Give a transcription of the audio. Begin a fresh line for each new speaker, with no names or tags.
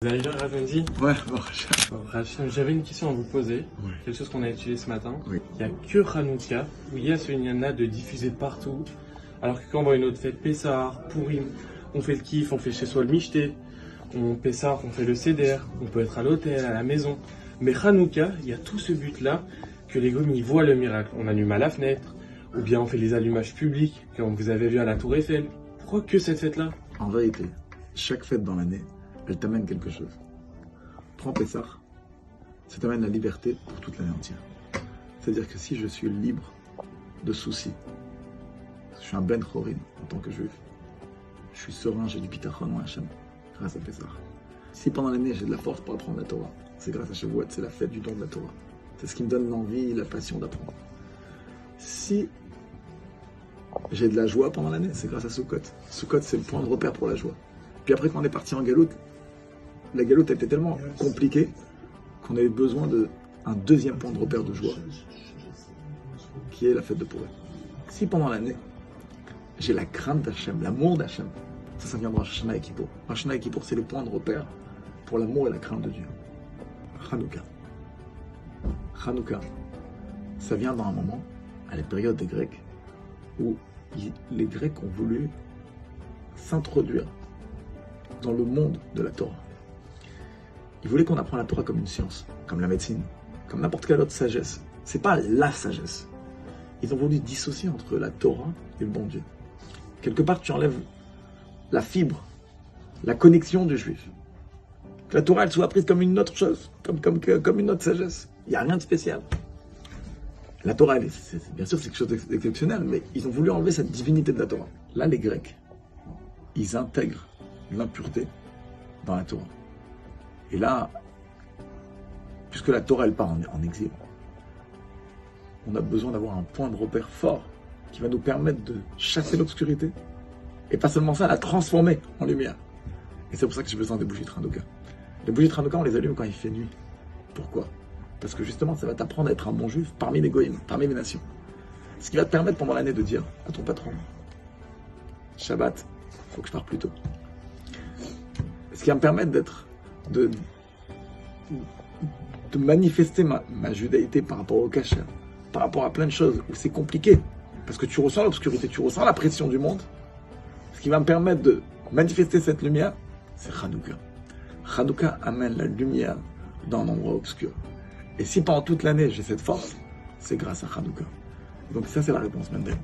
Vous allez bien, Razendi?
Ouais, bon,
Rachel, j'avais une question à vous poser,
Oui.
quelque chose qu'on a étudié ce matin.
Oui.
Il n'y a que Hanouka où il y a ce Inyanna de diffuser partout, alors que quand on voit une autre fête, Pessar, Pourim, on fait le kiff, on fait chez soi le michté, on Pessar, on fait le Seder, on peut être à l'hôtel, à la maison. Mais Hanouka, il y a tout ce but-là que les gomis voient le miracle. On allume à la fenêtre, ou bien on fait les allumages publics, comme vous avez vu à la Tour Eiffel. Pourquoi que cette fête-là?
En vérité, chaque fête dans l'année, elle t'amène quelque chose. Prends Pessah, ça t'amène la liberté pour toute l'année entière. C'est-à-dire que si je suis libre de soucis, je suis un Ben Chorin en tant que juif, je suis serein, j'ai du bitachon en Hachem, grâce à Pessah. Si pendant l'année j'ai de la force pour apprendre la Torah, c'est grâce à Shavuot, c'est la fête du don de la Torah. C'est ce qui me donne l'envie, la passion d'apprendre. Si j'ai de la joie pendant l'année, c'est grâce à Sukkot. Sukkot, c'est le point de repère pour la joie. Puis après, quand on est parti en galoute, la galoute était tellement compliquée qu'on avait besoin d'un deuxième point de repère de joie, qui est la fête de Pourim. Si pendant l'année, j'ai la crainte d'Hachem, l'amour d'Hachem, ça vient de Rosh Hashanah et Kippour. Rosh Hashanah et Kippour, c'est le point de repère pour l'amour et la crainte de Dieu. Hanouka. Hanouka, ça vient dans un moment, à la période des Grecs, où les Grecs ont voulu s'introduire dans le monde de la Torah. Ils voulaient qu'on apprenne la Torah comme une science, comme la médecine, comme n'importe quelle autre sagesse. C'est pas la sagesse. Ils ont voulu dissocier entre la Torah et le bon Dieu. Quelque part, tu enlèves la fibre, la connexion du juif. Que la Torah, elle soit apprise comme une autre chose, comme une autre sagesse. Il n'y a rien de spécial. La Torah, bien sûr, c'est quelque chose d'exceptionnel, mais ils ont voulu enlever cette divinité de la Torah. Là, les Grecs, ils intègrent l'impureté dans la Torah. Et là, puisque la Torah, elle part en exil, on a besoin d'avoir un point de repère fort qui va nous permettre de chasser l'obscurité, et pas seulement ça, la transformer en lumière. Et c'est pour ça que j'ai besoin des bougies de Hanouka. Les bougies de Hanouka, on les allume quand il fait nuit. Pourquoi? Parce que justement, ça va t'apprendre à être un bon juif parmi les goïms, parmi les nations. Ce qui va te permettre pendant l'année de dire à ton patron, Shabbat, il faut que je parte plus tôt. Ce qui va me permettre de manifester ma judaïté par rapport au kasher, par rapport à plein de choses où c'est compliqué, parce que tu ressens l'obscurité, tu ressens la pression du monde. Ce qui va me permettre de manifester cette lumière, c'est Hanouka. Hanouka amène la lumière dans un endroit obscur. Et si pendant toute l'année j'ai cette force, c'est grâce à Hanouka. Donc ça, c'est la réponse, Mendel.